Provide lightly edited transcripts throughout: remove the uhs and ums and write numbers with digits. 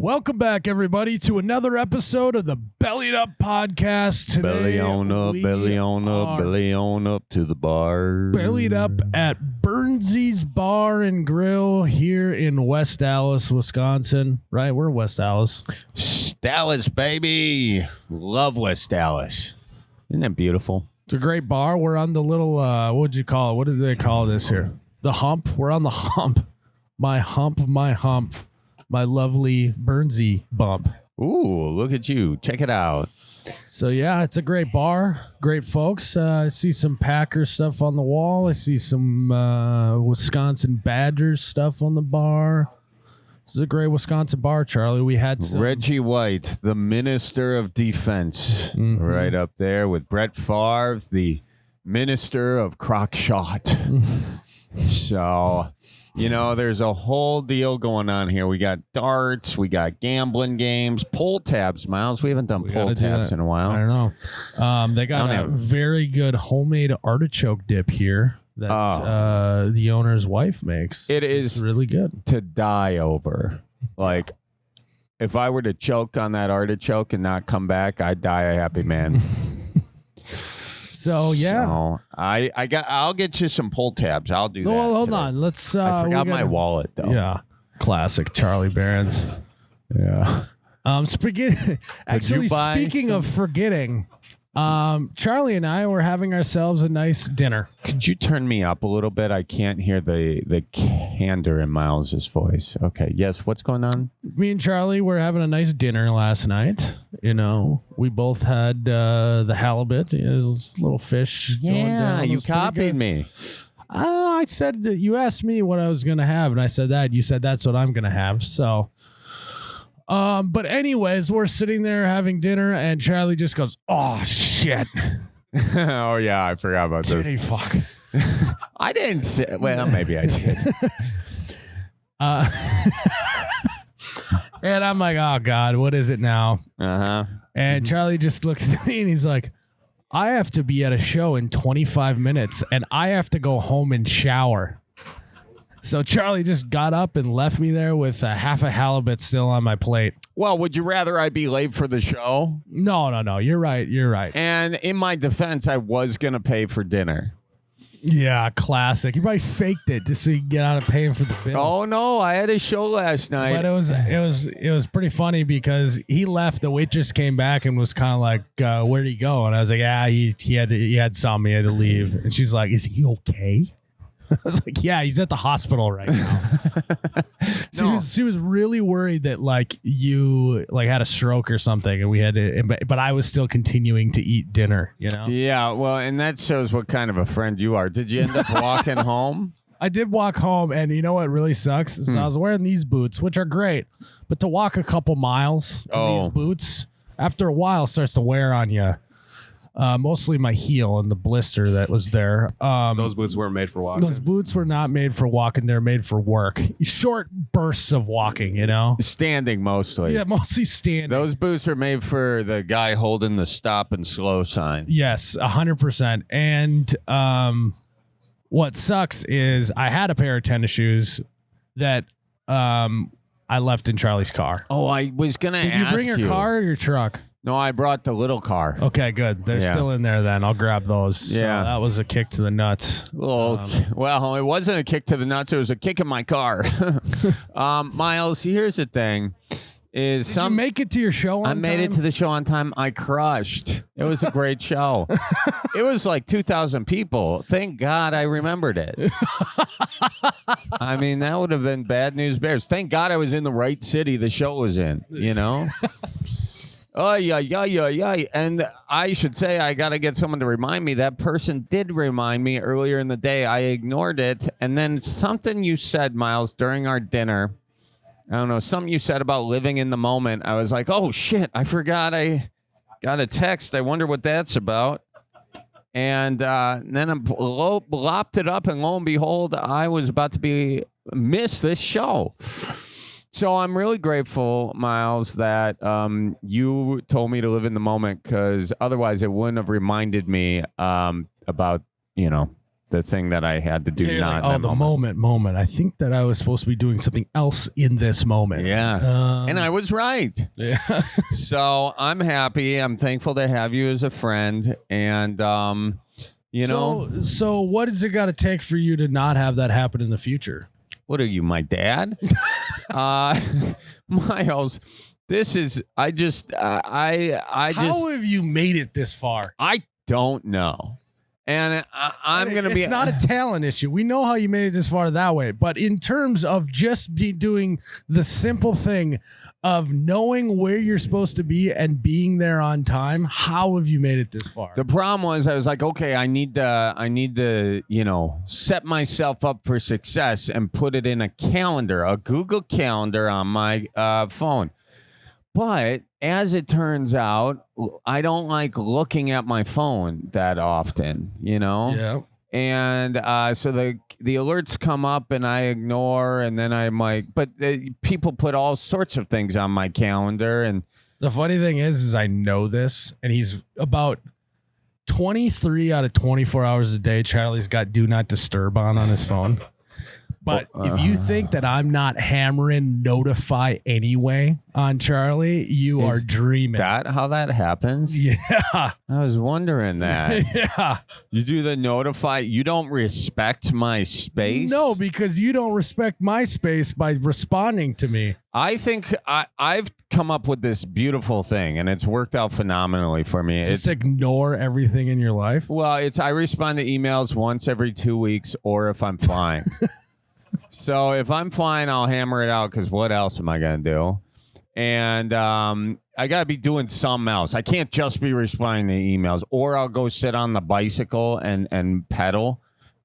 Welcome back, everybody, to another episode of the Bellied Up podcast. Today, belly on up, belly on up, belly on up to the bar. Bellied Up at Burnsie's Bar and Grill here in West Allis, Wisconsin. Right? We're in West Allis. Dallas, baby. Love West Allis. Isn't that beautiful? It's a great bar. We're on the little, what'd you call it? What did they call this here? The hump. We're on the hump. My hump, my hump. My lovely Burnsie bump. Ooh, look at you. Check it out. So, yeah, it's a great bar. Great folks. I see some Packers stuff on the wall. I see some Wisconsin Badgers stuff on the bar. This is a great Wisconsin bar, Charlie. We had some... Reggie White, the Minister of Defense, right up there with Brett Favre, the Minister of Crock Shot. So... You know, there's a whole deal going on here. We got darts, we got gambling games, pull tabs, Miles. We haven't done pull tabs in a while. I don't know. They got a very good homemade artichoke dip here that the owner's wife makes. It's really good to die over. Like, if I were to choke on that artichoke and not come back, I'd die a happy man. So yeah, so, I'll get you some pull tabs. I'll do that. Well, hold today. on. Let's. I forgot my wallet though. Yeah, classic Charlie Barons. Yeah. Spaghetti. Actually, speaking of forgetting, Charlie and I were having ourselves a nice dinner. Could you turn me up a little bit? I can't hear the candor in Miles's voice. Okay. Yes. What's going on? Me and Charlie were having a nice dinner last night. You know, we both had the halibut, this little fish. Yeah, you copied me. I said that you asked me what I was going to have, and I said that. You said that's what I'm going to have. So, but anyways, we're sitting there having dinner, and Charlie just goes, "Oh shit!" Oh yeah, I forgot about this. Titty fuck. I didn't say. Well, maybe I did. And I'm like, oh, God, what is it now? Uh-huh. And Charlie just looks at me and he's like, I have to be at a show in 25 minutes and I have to go home and shower. So Charlie just got up and left me there with half a halibut still on my plate. Well, would you rather I be late for the show? No. You're right. And in my defense, I was going to pay for dinner. Yeah, classic. You probably faked it just so you can get out of paying for the bill. Oh no, I had a show last night. But it was pretty funny because he left. The waitress came back and was kind of like, "Where'd he go?" And I was like, "Yeah, he had something. He had to leave." And she's like, "Is he okay?" I was like, "Yeah, he's at the hospital right now." She was really worried that like you like had a stroke or something, and we had to. But I was still continuing to eat dinner. You know. Yeah, well, and that shows what kind of a friend you are. Did you end up walking home? I did walk home, and you know what really sucks? So I was wearing these boots, which are great, but to walk a couple miles in these boots, after a while, starts to wear on you. Mostly my heel and the blister that was there. Those boots weren't made for walking. Those boots were not made for walking. They're made for work. Short bursts of walking, you know? Standing mostly. Yeah, mostly standing. Those boots are made for the guy holding the stop and slow sign. Yes, 100%. And what sucks is I had a pair of tennis shoes that I left in Charlie's car. Oh, I was going to ask you. Did you bring your car or your truck? No, I brought the little car. Okay, good. They're still in there then. I'll grab those. Yeah. So that was a kick to the nuts. Well, it wasn't a kick to the nuts. It was a kick in my car. Miles, here's the thing. Did you make it to your show on time? I made it to the show on time. I crushed. It was a great show. It was like 2,000 people. Thank God I remembered it. I mean, that would have been bad news bears. Thank God I was in the right city the show was in, you know? Oh, yeah. And I should say, I got to get someone to remind me. That person did remind me earlier in the day. I ignored it. And then something you said, Miles, during our dinner, I don't know, something you said about living in the moment. I was like, oh, shit, I forgot I got a text. I wonder what that's about. And then I lopped it up, and lo and behold, I was about to miss this show. So I'm really grateful, Miles, that you told me to live in the moment, because otherwise it wouldn't have reminded me about, the thing that I had to do. You're Not like, in that the moment. I think that I was supposed to be doing something else in this moment. Yeah. And I was right. Yeah. So I'm happy. I'm thankful to have you as a friend. And, you know. So what does it got to take for you to not have that happen in the future? What are you, my dad? Miles, this is, I just. How have you made it this far? I don't know. And I'm going to be. It's not a talent issue. We know how you made it this far that way. But in terms of just doing the simple thing of knowing where you're supposed to be and being there on time, how have you made it this far? The problem was I was like, okay, I need to, set myself up for success and put it in a calendar, a Google Calendar on my phone. But as it turns out, I don't like looking at my phone that often, Yeah. And so the alerts come up and I ignore, and then I'm like, but people put all sorts of things on my calendar. And the funny thing is I know this, and he's about 23 out of 24 hours a day. Charlie's got do not disturb on his phone. But if you think that I'm not hammering notify anyway on Charlie, you are dreaming. That how that happens? Yeah. I was wondering that. Yeah. You do the notify. You don't respect my space? No, because you don't respect my space by responding to me. I think I've come up with this beautiful thing, and it's worked out phenomenally for me. Just ignore everything in your life? Well, I respond to emails once every 2 weeks, or if I'm flying. So if I'm flying, I'll hammer it out, because what else am I going to do? And I got to be doing something else. I can't just be responding to emails, or I'll go sit on the bicycle and pedal,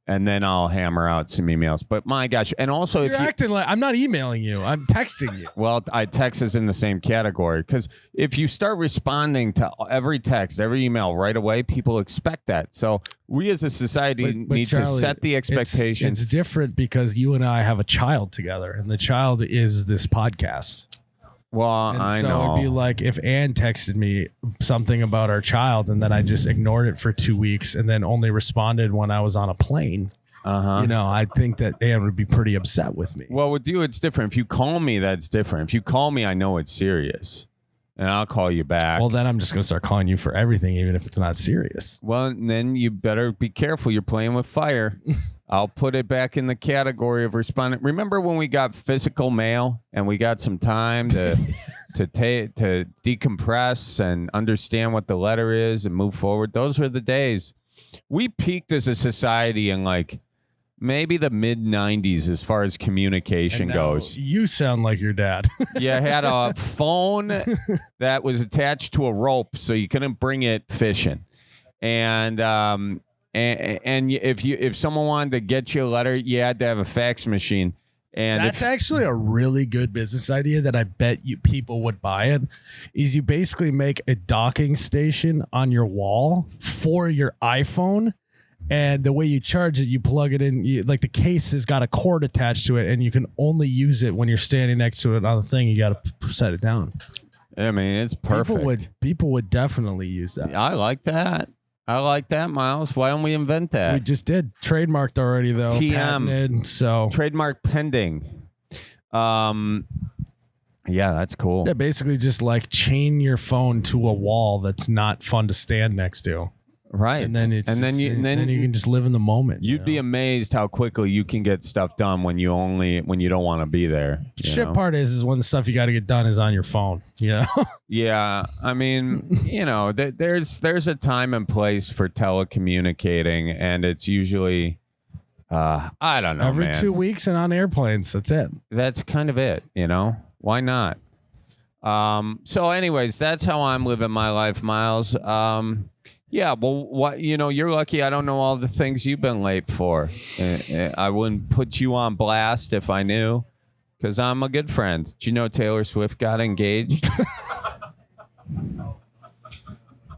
and then I'll hammer out some emails. But my gosh. And also, You're acting like I'm not emailing you. I'm texting you. Well, text is in the same category, because if you start responding to every text, every email right away, people expect that. So we as a society need Charlie, to set the expectations. It's different because you and I have a child together, and the child is this podcast. Well, And I so know. it'd be like if Ann texted me something about our child, and then I just ignored it for 2 weeks and then only responded when I was on a plane. I think that Ann would be pretty upset with me. Well, with you, it's different. If you call me, that's different. If you call me, I know it's serious, and I'll call you back. Well, then I'm just going to start calling you for everything, even if it's not serious. Well, then you better be careful. You're playing with fire. I'll put it back in the category of responding. Remember when we got physical mail and we got some time to decompress and understand what the letter is and move forward? Those were the days. We peaked as a society in maybe the mid 90s as far as communication goes. You sound like your dad. You had a phone that was attached to a rope, so you couldn't bring it fishing. And if someone wanted to get you a letter, you had to have a fax machine. And that's actually a really good business idea that I bet you people would buy it. Is you basically make a docking station on your wall for your iPhone, and the way you charge it, you plug it in. The case has got a cord attached to it, and you can only use it when you're standing next to it on the thing. You got to set it down. I mean, it's perfect. People would definitely use that. I like that. I like that, Miles. Why don't we invent that? We just did. Trademarked already, though. TM. Patented, so. Trademark pending. Yeah, that's cool. Yeah, basically just chain your phone to a wall that's not fun to stand next to. Right. And then you can just live in the moment. You'd be amazed how quickly you can get stuff done when you don't want to be there. Shit part is when the stuff you got to get done is on your phone. Yeah. I mean, there's a time and place for telecommunicating, and it's usually I don't know, every man. 2 weeks and on airplanes. That's it. That's kind of it. Why not? So anyways, that's how I'm living my life, Miles. Yeah, well, you're lucky I don't know all the things you've been late for. I wouldn't put you on blast if I knew, because I'm a good friend. Did you know Taylor Swift got engaged?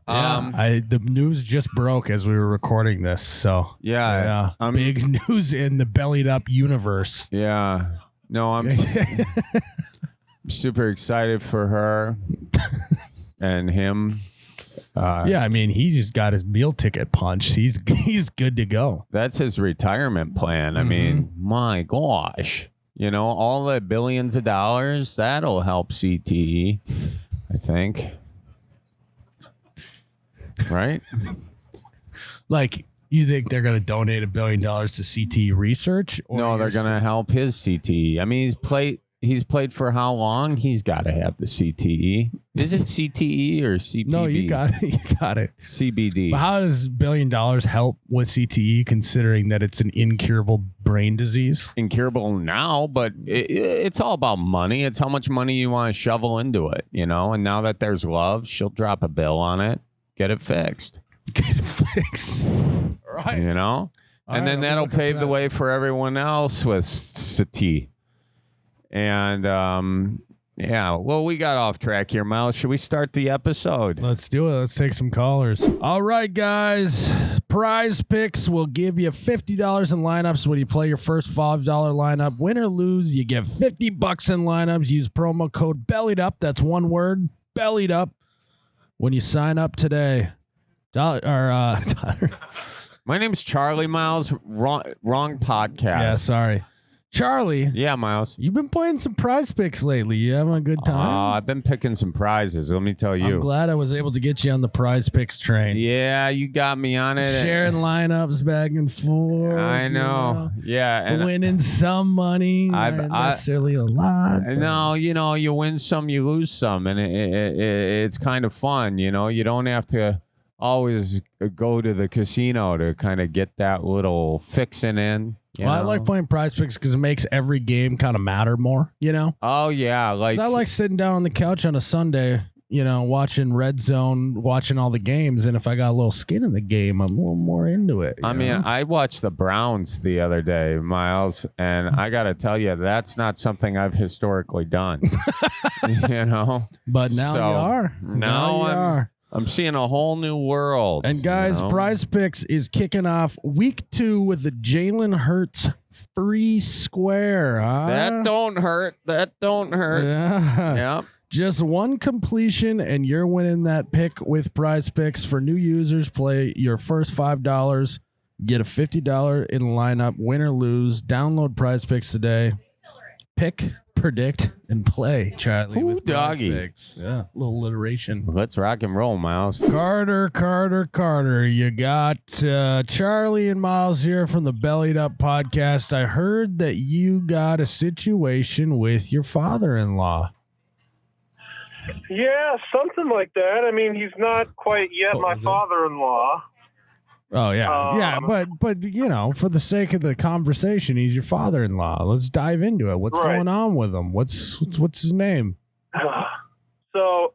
The news just broke as we were recording this, so yeah, big news in the Bellied Up universe. Yeah, no, I'm super excited for her and him. Yeah, I mean, he just got his meal ticket punched. He's good to go. That's his retirement plan. I mean, my gosh. You know, all the billions of dollars, that'll help CTE, I think. Right? Like, you think they're going to donate $1 billion to CTE research? Or No, they're going to help his CTE. I mean, he's played for how long? He's got to have the CTE. Is it CTE or CPB? No, you got it. You got it. CBD. But how does $1 billion help with CTE, considering that it's an incurable brain disease? Incurable now, but it's all about money. It's how much money you want to shovel into it, you know? And now that there's love, she'll drop a bill on it, get it fixed. Get it fixed. Right. You know? And then that'll pave the way for everyone else with CTE. And, yeah, well, we got off track here, Miles. Should we start the episode? Let's do it. Let's take some callers. All right, guys. Prizepicks will give you $50 in lineups when you play your first $5 lineup. Win or lose, you get $50 in lineups. Use promo code BELLIEDUP. That's one word, BELLIEDUP, when you sign up today. Tyler. My name's Charlie, Miles. Wrong podcast. Yeah, sorry. Charlie. Yeah, Miles. You've been playing some Prizepicks lately. You having a good time? I've been picking some prizes. Let me tell you. I'm glad I was able to get you on the Prizepicks train. Yeah, you got me on it. Sharing lineups back and forth. I know. Yeah. And winning some money. Not necessarily a lot. No, you know, you win some, you lose some. And it's kind of fun. You know, you don't have to always go to the casino to kind of get that little fixing in. I like playing Prizepicks because it makes every game kind of matter more, you know? Oh, yeah. Like I like sitting down on the couch on a Sunday, you know, watching Red Zone, watching all the games. And if I got a little skin in the game, I'm a little more into it. I mean, I watched the Browns the other day, Miles, and I got to tell you, that's not something I've historically done. You know? But now you are. Now you are. I'm seeing a whole new world. And guys, Prizepicks is kicking off week 2 with the Jalen Hurts free square. Huh? That don't hurt. That don't hurt. Yeah. Yep. Just one completion, and you're winning that pick with Prizepicks. For new users, play your first $5. Get a $50 in lineup, win or lose. Download Prizepicks today. Pick, predict, and play, Charlie. Ooh, with doggy. Prizepicks. Yeah, little alliteration. Let's rock and roll, Miles. Carter. You got Charlie and Miles here from the Bellied Up podcast. I heard that you got a situation with your father-in-law. Yeah, something like that. I mean, he's not quite yet my father-in-law. Oh, yeah. But you know, for the sake of the conversation, he's your father-in-law. Let's dive into it. What's going on with him? What's his name? So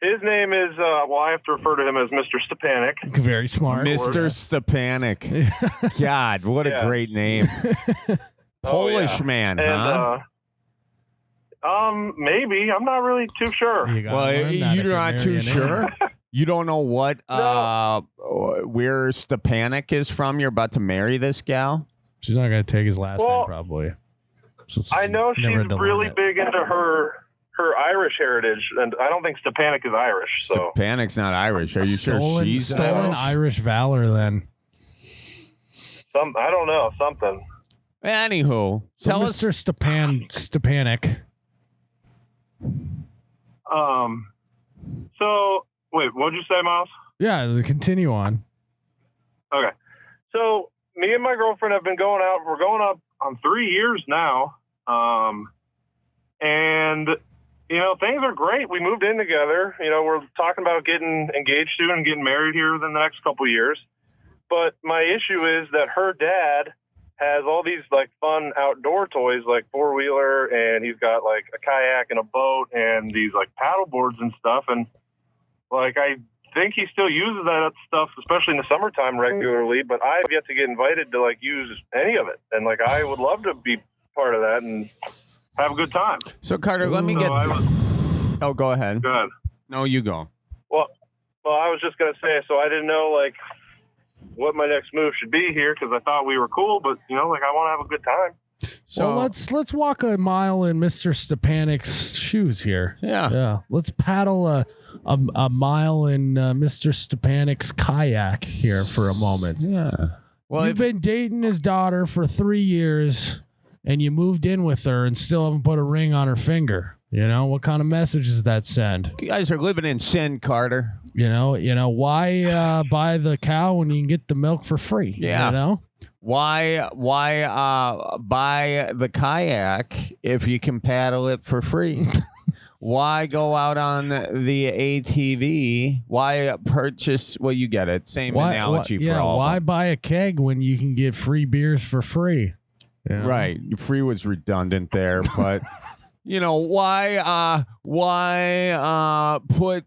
his name is, I have to refer to him as Mr. Stepanek. Very smart. Mr. Stepanek. God, what a great name. Polish man, huh? Maybe. I'm not really too sure. You're not too sure? You don't know what where Stepanek is from? You're about to marry this gal? She's not going to take his last name, probably. So I know she's really big into her Irish heritage, and I don't think Stepanek is Irish. So Stepanek's not Irish. Are you sure she's stolen Irish valor then? I don't know. Something. Anywho, tell us, Mr. Stepanek. So wait, what'd you say, Miles? Yeah, continue on. Okay. So me and my girlfriend have been going out. We're going up on 3 years now. And you know, things are great. We moved in together. You know, we're talking about getting engaged soon and getting married here within the next couple of years. But my issue is that her dad has all these like fun outdoor toys, like 4-wheeler, and he's got like a kayak and a boat and these like paddle boards and stuff. And like, I think he still uses that stuff, especially in the summertime regularly, but I have yet to get invited to like use any of it. And like, I would love to be part of that and have a good time. So Carter, let me get, oh, go ahead. Go ahead. No, you go. Well, I was just going to say, so I didn't know like what my next move should be here, because I thought we were cool, but you know, like I want to have a good time. So well, let's walk a mile in Mr. Stepanek's shoes here. yeah. Let's paddle a mile in Mr. Stepanek's kayak here for a moment. Yeah. Well, You've been dating his daughter for 3 years, and you moved in with her and still haven't put a ring on her finger. You know, what kind of message does that send? you guys are living in sin, Carter. You know, why buy the cow when you can get the milk for free? Yeah. You know? Why buy the kayak if you can paddle it for free? Why go out on the ATV? Why purchase? Well, you get it. Same analogy for all. Why of them. buy a keg when you can get free beers for free? You know? Right. Free was redundant there, but you know, why put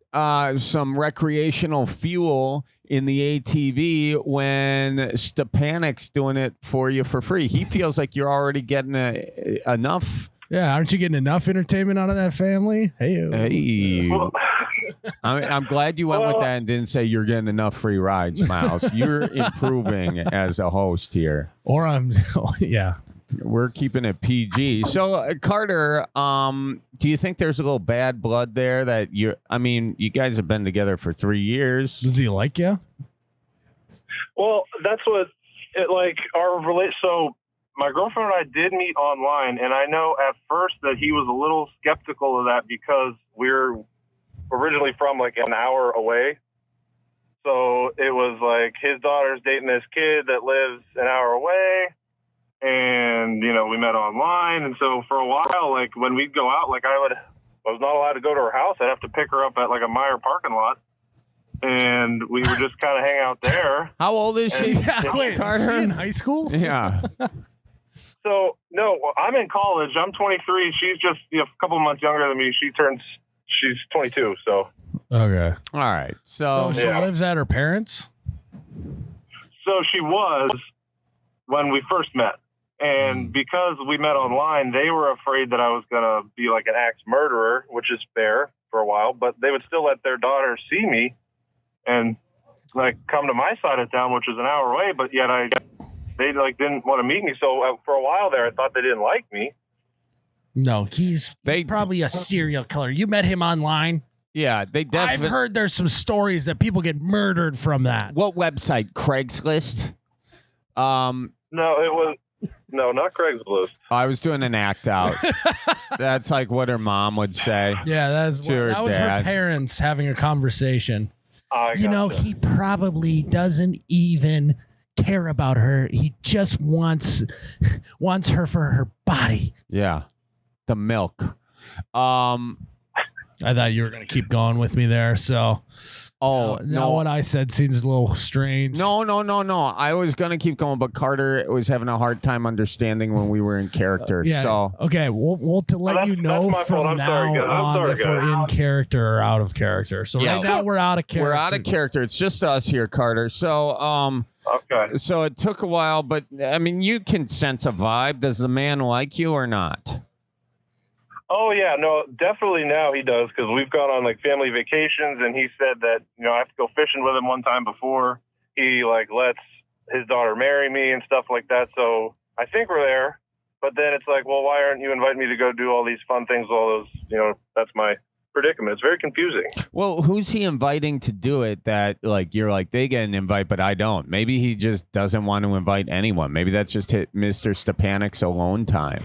some recreational fuel in the ATV when Stepanek's doing it for you for free? He feels like you're already getting enough. Yeah, aren't you getting enough entertainment out of that family? Hey. Well, I'm glad you went with that and didn't say you're getting enough free rides, Miles. You're improving as a host here. Or yeah. We're keeping it PG. So, Carter, do you think there's a little bad blood there that you guys have been together for 3 years. Does he like you? well, that's what so my girlfriend and I did meet online, and I know at first that he was a little skeptical of that because we're originally from like an hour away. So it was like his daughter's dating this kid that lives an hour away. And, you know, we met online. And so for a while, like when we'd go out, like I was not allowed to go to her house. I'd have to pick her up at like a Meijer parking lot. And we would just kind of hang out there. How old is she? Wait, Carter? is she in high school? Yeah. So, no, I'm in college. I'm 23. She's just a couple of months younger than me. She's 22. So. Okay. All right. So she lives at her parents'? So she was when we first met. And because we met online, they were afraid that I was going to be like an axe murderer, which is fair for a while, but they would still let their daughter see me and like come to my side of town, which is an hour away, but yet they like didn't want to meet me. So for a while there, I thought they didn't like me. No, he's probably a serial killer. You met him online? yeah, they definitely. I've heard there's some stories that people get murdered from that. What website? Craigslist? No, not Craigslist. I was doing an act out. That's like what her mom would say. Yeah, that was dad. her parents having a conversation. You know, he probably doesn't even care about her. He just wants her for her body. Yeah. The milk. I thought you were going to keep going with me there. So, now what I said seems a little strange. No. I was going to keep going, but Carter was having a hard time understanding when we were in character. Yeah. So Okay, we'll to let you know that's my fault. from I'm now sorry, guys. I'm on sorry, if we're in character or out of character. So Yeah. right now we're out of character. we're out of character. It's just us here, Carter. So, Okay. so it took a while, but I mean, you can sense a vibe. Does the man like you or not? Oh, yeah. No, definitely now he does because we've gone on like family vacations and he said that, you know, I have to go fishing with him one time before he like lets his daughter marry me and stuff like that. So I think we're there. But then it's like, well, why aren't you inviting me to go do all these fun things? All those, you know, that's my predicament. It's very confusing. Well, who's he inviting to do it that like you're like they get an invite but I don't? Maybe he just doesn't want to invite anyone. Maybe that's just Mr. Stepanek's alone time.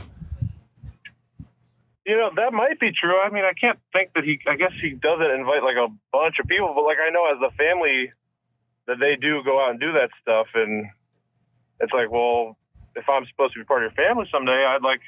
You know, that might be true. I mean, I can't think that I guess he doesn't invite like a bunch of people, but like I know as a family that they do go out and do that stuff. And it's like, well, if I'm supposed to be part of your family someday, I'd like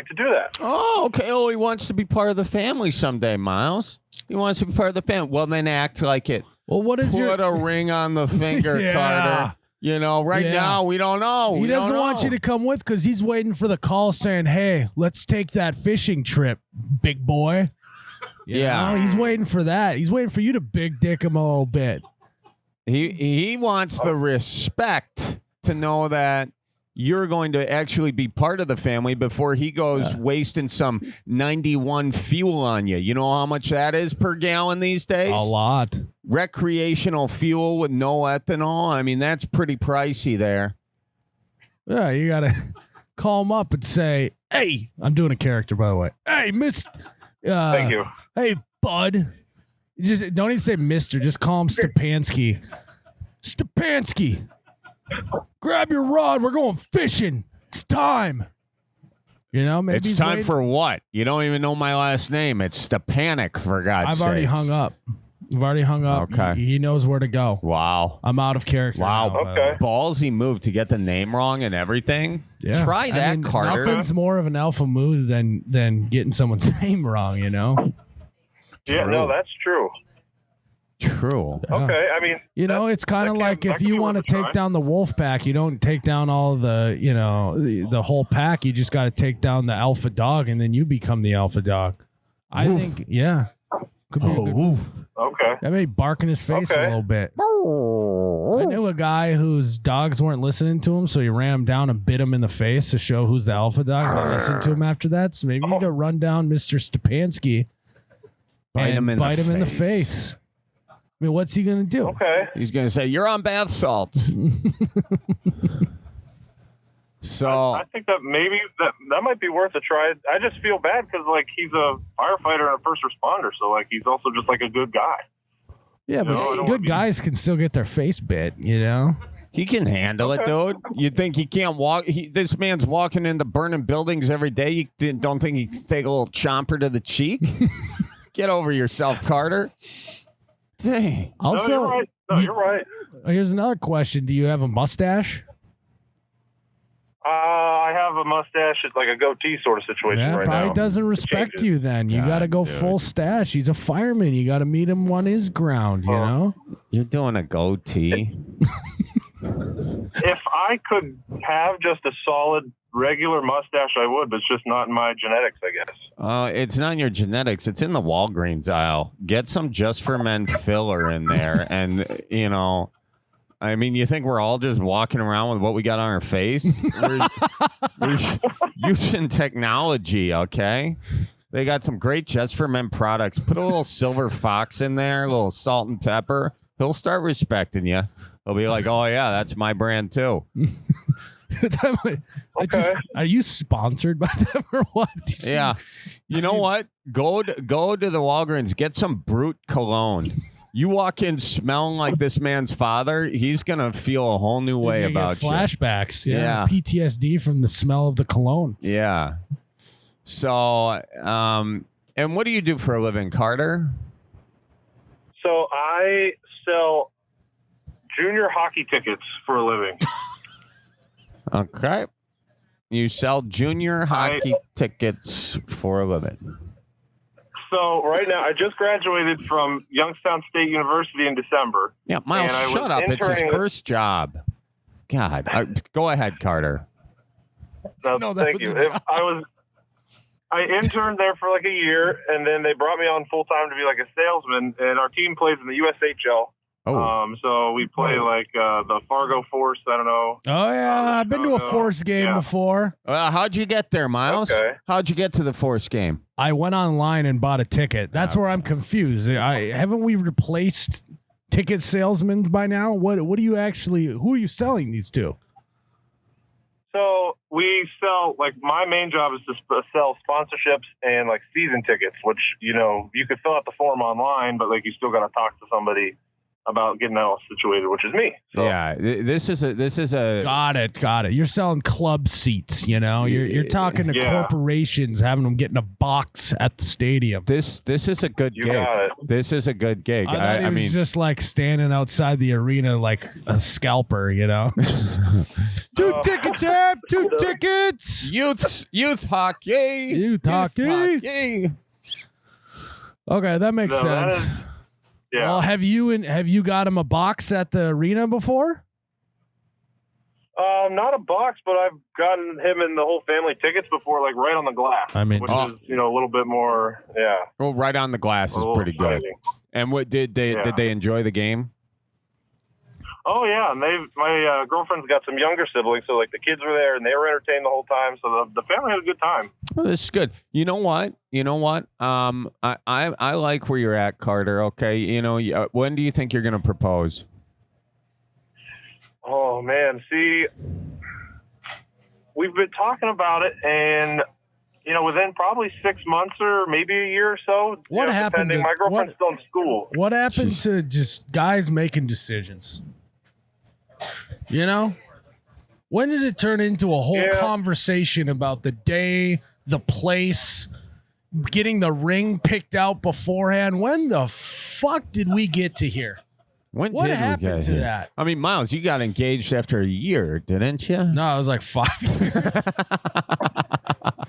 to do that. Oh, okay. Oh, he wants to be part of the family someday, Miles. He wants to be part of the family. Well, then act like it. Well, what is Put a ring on the finger, Yeah. Carter. You know, right now, we don't know. He doesn't want you to come with because he's waiting for the call saying, hey, let's take that fishing trip, big boy. You know, he's waiting for that. He's waiting for you to big dick him a little bit. He wants the respect to know that you're going to actually be part of the family before he goes wasting some 91 fuel on you. You know how much that is per gallon these days? A lot. Recreational fuel with no ethanol. I mean, that's pretty pricey there. Yeah, you got to call him up and say, "Hey, I'm doing a character, by the way. Hey, Thank you. Hey, bud." Just don't even say Mister. Just call him Stepansky. Stepansky, grab your rod. We're going fishing. It's time. You know, maybe it's time for what? You don't even know my last name. It's Stepanek, for God's sake. I've already hung up. Okay. He knows where to go. Wow. I'm out of character. Wow. Now, Okay. Ballsy move to get the name wrong and everything. Yeah. Try that, Carter. Nothing's more of an alpha move than getting someone's name wrong, you know? Yeah, True. no, that's true. True. Yeah. Okay, I mean, You know, it's kind of like if you want to take down the wolf pack, you don't take down all the, you know, the whole pack. You just got to take down the alpha dog, and then you become the alpha dog. I think, yeah. Could be a good, okay. that may bark in his face a little bit. I knew a guy whose dogs weren't listening to him, so he ran him down and bit him in the face to show who's the alpha dog. They listened to him after that, so maybe you need to run down Mr. Stepansky Bite him in the face. I mean, what's he going to do? Okay. He's going to say, "You're on bath salts." So I think that maybe that might be worth a try. I just feel bad because, like, he's a firefighter and a first responder, so, like, he's also just, like, a good guy. Yeah, but good guys can still get their face bit, you know? he can handle it, dude. You think he can't walk? This man's walking into burning buildings every day. You don't think he can take a little chomper to the cheek? Get over yourself, Carter. Dang. Also, No, you're right. No, you're right. Here's another question. Do you have a mustache? I have a mustache. It's like a goatee sort of situation Yeah, right probably now. doesn't respect you then. You got to go full stash. He's a fireman. You got to meet him on his ground, you know? You're doing a goatee. If I could have just a solid regular mustache, I would, but it's just not in my genetics, I guess. It's not in your genetics. It's in the Walgreens aisle. Get some Just for Men filler in there. And, you know, I mean, you think we're all just walking around with what we got on our face? We're using technology, okay? They got some great Just for Men products. Put a little silver fox in there, a little salt and pepper. He'll start respecting you. He'll be like, "Oh, yeah, that's my brand, too." Are you sponsored by them or what? Yeah. You know what? Go to the Walgreens. Get some Brute cologne. You walk in smelling like this man's father, he's going to feel a whole new way about you. Flashbacks. Yeah. PTSD from the smell of the cologne. Yeah. So, and what do you do for a living, Carter? So I sell junior hockey tickets for a living. Okay. You sell junior hockey tickets for a living. So right now, I just graduated from Youngstown State University in December. Yeah, Miles, shut up. It's his first job. God. Go ahead, Carter. No, thank you. I interned there for like a year, and then they brought me on full time to be like a salesman. And our team plays in the USHL. Oh. So we play like the Fargo Force. I don't know. Oh yeah, I've been to a Force game before. How'd you get there, Miles? Okay. How'd you get to the Force game? I went online and bought a ticket. That's where I'm confused. Haven't we replaced ticket salesmen by now? What do you actually? Who are you selling these to? So we sell, like, my main job is to sell sponsorships and like season tickets, which, you know, you could fill out the form online, but like you still got to talk to somebody about getting that all situated, which is me. So. Yeah, this is a. Got it. You're selling club seats. You know, you're talking to corporations, having them get in a box at the stadium. This is a good gig. This is a good gig. I mean, just like standing outside the arena like a scalper. You know, two tickets, Ab. 2 tickets. Youth hockey. Youth hockey. Okay, that makes sense. Yeah. Well, have you got him a box at the arena before? Not a box, but I've gotten him and the whole family tickets before, like right on the glass. I mean, which is, you know, a little bit more. Yeah. Well, right on the glass is pretty good. And what did they enjoy the game? Oh yeah, and my girlfriend's got some younger siblings, so like the kids were there and they were entertained the whole time. So the family had a good time. Well, this is good. You know what? I like where you're at, Carter. Okay, you know, when do you think you're going to propose? we've been talking about it, and within probably 6 months or maybe a year or so. What happened? My girlfriend's still in school. What happened to just guys making decisions? When did it turn into a whole conversation about the day, the place, getting the ring picked out beforehand? When the fuck did we get to here? What happened to that? I mean, Miles, you got engaged after a year, didn't you? No, it was like 5 years.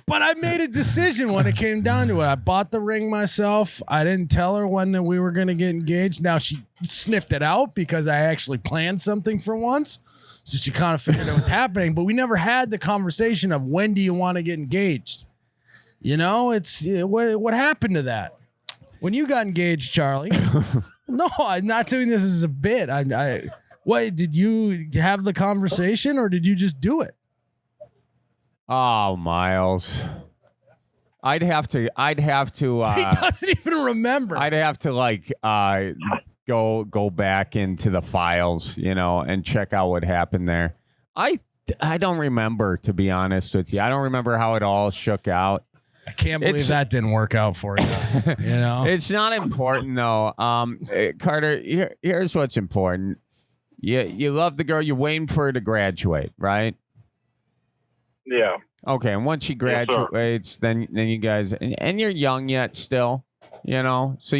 But I made a decision when it came down to it. I bought the ring myself. I didn't tell her when we were going to get engaged. Now she sniffed it out because I actually planned something for once. So she kind of figured it was happening. But we never had the conversation of when do you want to get engaged? What happened to that? When you got engaged, Charlie? No, I'm not doing this as a bit. What, did you have the conversation or did you just do it? Oh, Miles. I'd have to he doesn't even remember. I'd have to go back into the files, and check out what happened there. I don't remember, to be honest with you. I don't remember how it all shook out. I can't believe that didn't work out for you. It's not important though. Carter, here's what's important. You love the girl. You're waiting for her to graduate, right? Yeah. Okay, and once she graduates, then you guys, and you're young yet still, So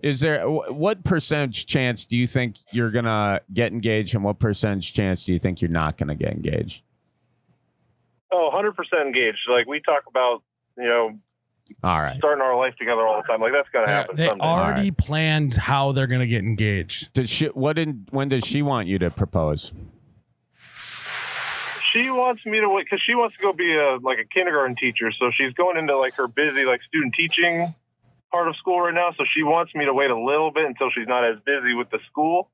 is there what percentage chance do you think you're gonna get engaged, and what percentage chance do you think you're not gonna get engaged? Oh, 100% engaged. Like we talk about, all right, starting our life together all the time. Like that's gonna happen. They someday. already planned how they're gonna get engaged. When does she want you to propose? She wants me to wait because she wants to go be a kindergarten teacher. So she's going into her busy student teaching part of school right now. So she wants me to wait a little bit until she's not as busy with the school.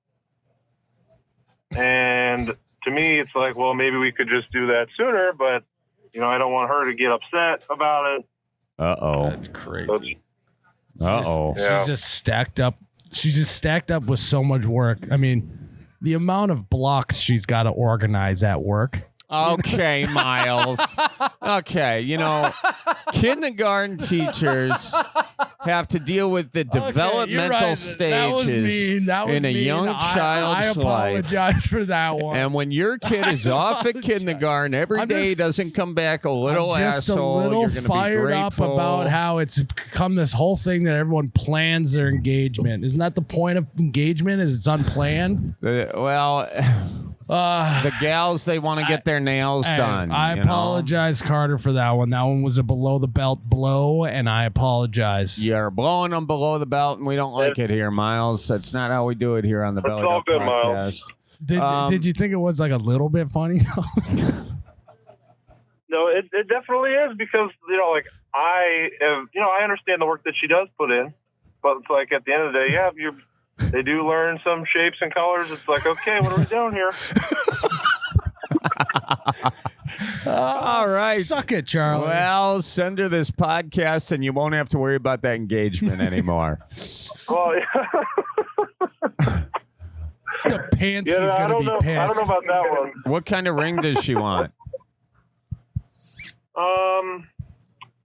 And to me, it's well, maybe we could just do that sooner, but I don't want her to get upset about it. Uh-oh. That's crazy. Uh-oh. She's just stacked up. She's just stacked up with so much work. I mean, the amount of blocks she's got to organize at work. Okay, Miles. Okay, kindergarten teachers have to deal with the developmental stages in a young child's life. I apologize for that one. And when your kid is off at kindergarten, every day doesn't come back a little asshole. I'm just a little You're fired up about how it's become this whole thing that everyone plans their engagement. Isn't that the point of engagement? Is it's unplanned? The gals, they want to get their nails done. I apologize, Carter, for that one. That one was a below the belt blow, and I apologize. You're blowing them below the belt, and we don't like it here, Miles. That's not how we do it here on the Bellied podcast. Did you think it was a little bit funny? No, it definitely is because I understand the work that she does put in, but it's at the end of the day, they do learn some shapes and colors. It's okay, what are we doing here? All right. Suck it, Charlie. Well, send her this podcast and you won't have to worry about that engagement anymore. Well, The Pansky's going to be pissed. I don't know about that one. What kind of ring does she want?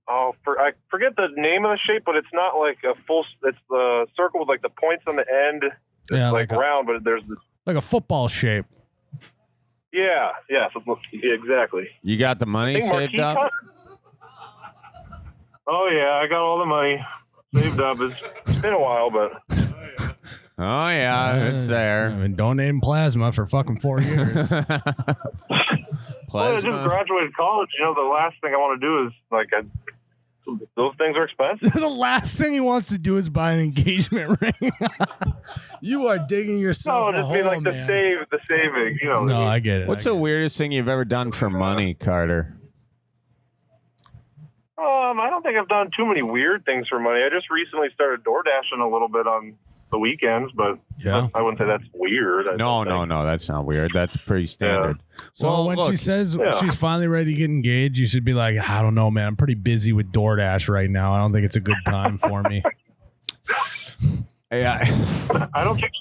I forget the name of the shape, but it's not a full. It's the circle with the points on the end. It's round, but there's this, a football shape. Yeah, exactly. You got the money saved up? Oh yeah, I got all the money saved up. It's been a while, but. Oh yeah, it's there. I've been donating plasma for fucking 4 years. Well, I just graduated college. The last thing I want to do is those things are expensive. The last thing he wants to do is buy an engagement ring. You are digging yourself a hole, man. The saving. No, I get it. What's the weirdest thing you've ever done for money, Carter? I don't think I've done too many weird things for money. I just recently started door dashing a little bit on the weekends, but I wouldn't say that's weird. No, that's not weird. That's pretty standard. Yeah. So when she says she's finally ready to get engaged, you should be like, I don't know, man. I'm pretty busy with DoorDash right now. I don't think it's a good time for me. Yeah. I don't think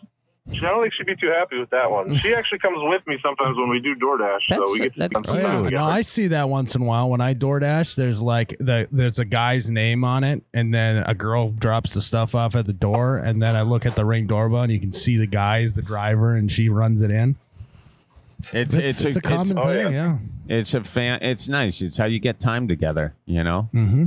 I don't think she'd be too happy with that one. She actually comes with me sometimes when we do DoorDash, so we get to spend some time together. No, I see that once in a while when I DoorDash. There's there's a guy's name on it, and then a girl drops the stuff off at the door, and then I look at the Ring doorbell, and you can see the guy's the driver, and she runs it in. It's a common thing, yeah. It's nice. It's how you get time together, you know. Mm-hmm.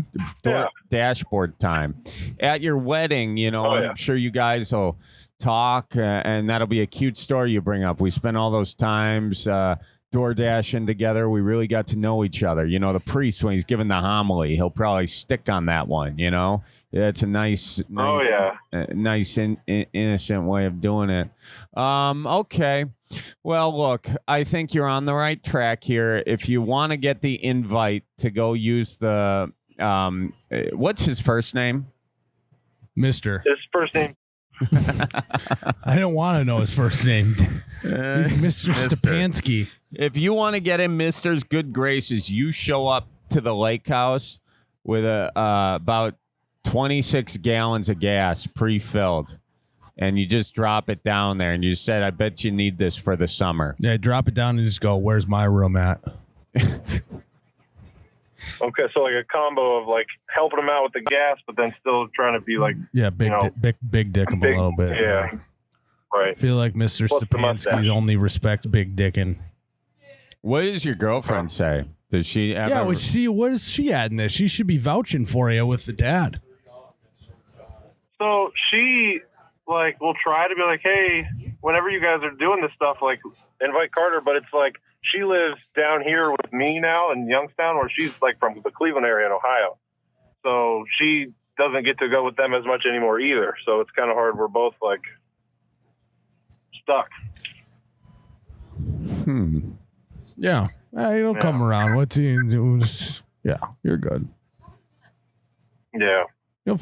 Dashboard time at your wedding. You know, I'm sure you guys will talk, and that'll be a cute story you bring up. We spent all those times door dashing together. We really got to know each other. You know, the priest, when he's giving the homily, he'll probably stick on that one. You know, it's a nice innocent way of doing it. Okay. Well, look, I think you're on the right track here. If you want to get the invite to go use the what's his first name? Mr. His first name. I don't want to know his first name. He's Mr. Stepanski. If you want to get in Mister's good graces, you show up to the lake house with about 26 gallons of gas pre-filled, and you just drop it down there, and you said, I bet you need this for the summer. Yeah, drop it down and just go, where's my room at? Okay, so like a combo of like helping him out with the gas, but then still trying to be like big dick him a little bit. Yeah, right. I feel like Mr. Stepanski only respects big dicking. What does your girlfriend say? Does she ever? Yeah, what is she at in this? She should be vouching for you with the dad. So she will try to be like, hey, whenever you guys are doing this stuff, like invite Carter, but it's like she lives down here with me now in Youngstown, where she's like from the Cleveland area in Ohio. So she doesn't get to go with them as much anymore either. So it's kind of hard. We're both like stuck. Yeah. It'll come around. What's he doing? Yeah, you're good. Yeah. You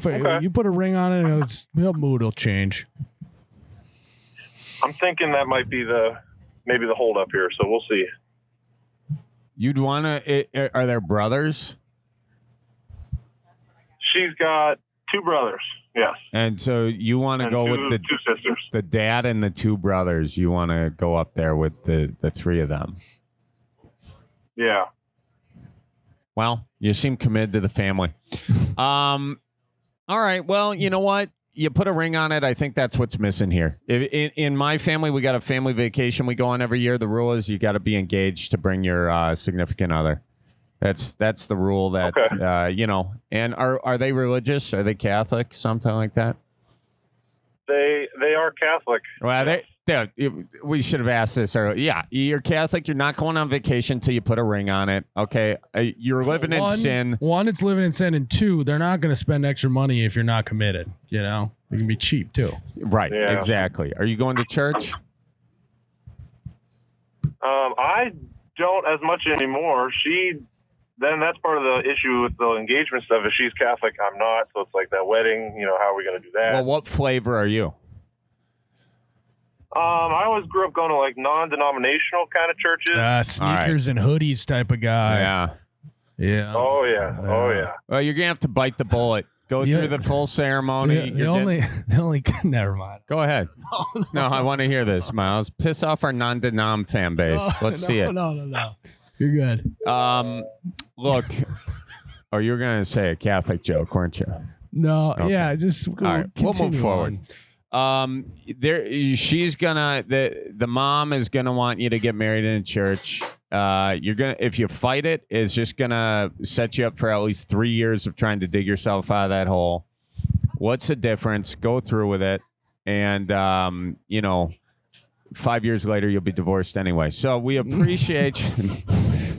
put a ring on it, and the mood will change. I'm thinking that might be maybe the hold up here, so we'll see. You'd want to? Are there brothers? She's got two brothers. Yes. And so you want to go with the two sisters, the dad and the two brothers. You want to go up there with the three of them. Yeah. Well, you seem committed to the family. All right. Well, you know what? You put a ring on it. I think that's what's missing here. In my family, we got a family vacation we go on every year. The rule is you got to be engaged to bring your significant other. That's the rule that, and are they religious? Are they Catholic? Something like that? They are Catholic. Well, we should have asked this earlier. Yeah, you're Catholic. You're not going on vacation until you put a ring on it. Okay, you're living in sin. One, it's living in sin, and two, they're not going to spend extra money if you're not committed. You know, it can be cheap too. Right. Yeah. Exactly. Are you going to church? I don't as much anymore. Then that's part of the issue with the engagement stuff. If she's Catholic, I'm not. So it's like that wedding. You know, how are we going to do that? Well, what flavor are you? I always grew up going to like non-denominational kind of churches. Sneakers and hoodies type of guy. Yeah. Yeah. Oh yeah. Oh yeah. Well, you're gonna have to bite the bullet. Go through the full ceremony. The only never mind. Go ahead. No, I want to hear this, Miles. Piss off our non-denom fan base. Let's see it. No. You're good. Look. Oh, you were gonna say a Catholic joke, weren't you? No. Okay. Yeah. Just all right. We'll move forward. She's gonna the mom is gonna want you to get married in a church. You're gonna, if you fight it, it's just gonna set you up for at least 3 years of trying to dig yourself out of that hole. What's the difference? Go through with it, and 5 years later you'll be divorced anyway. So we appreciate you.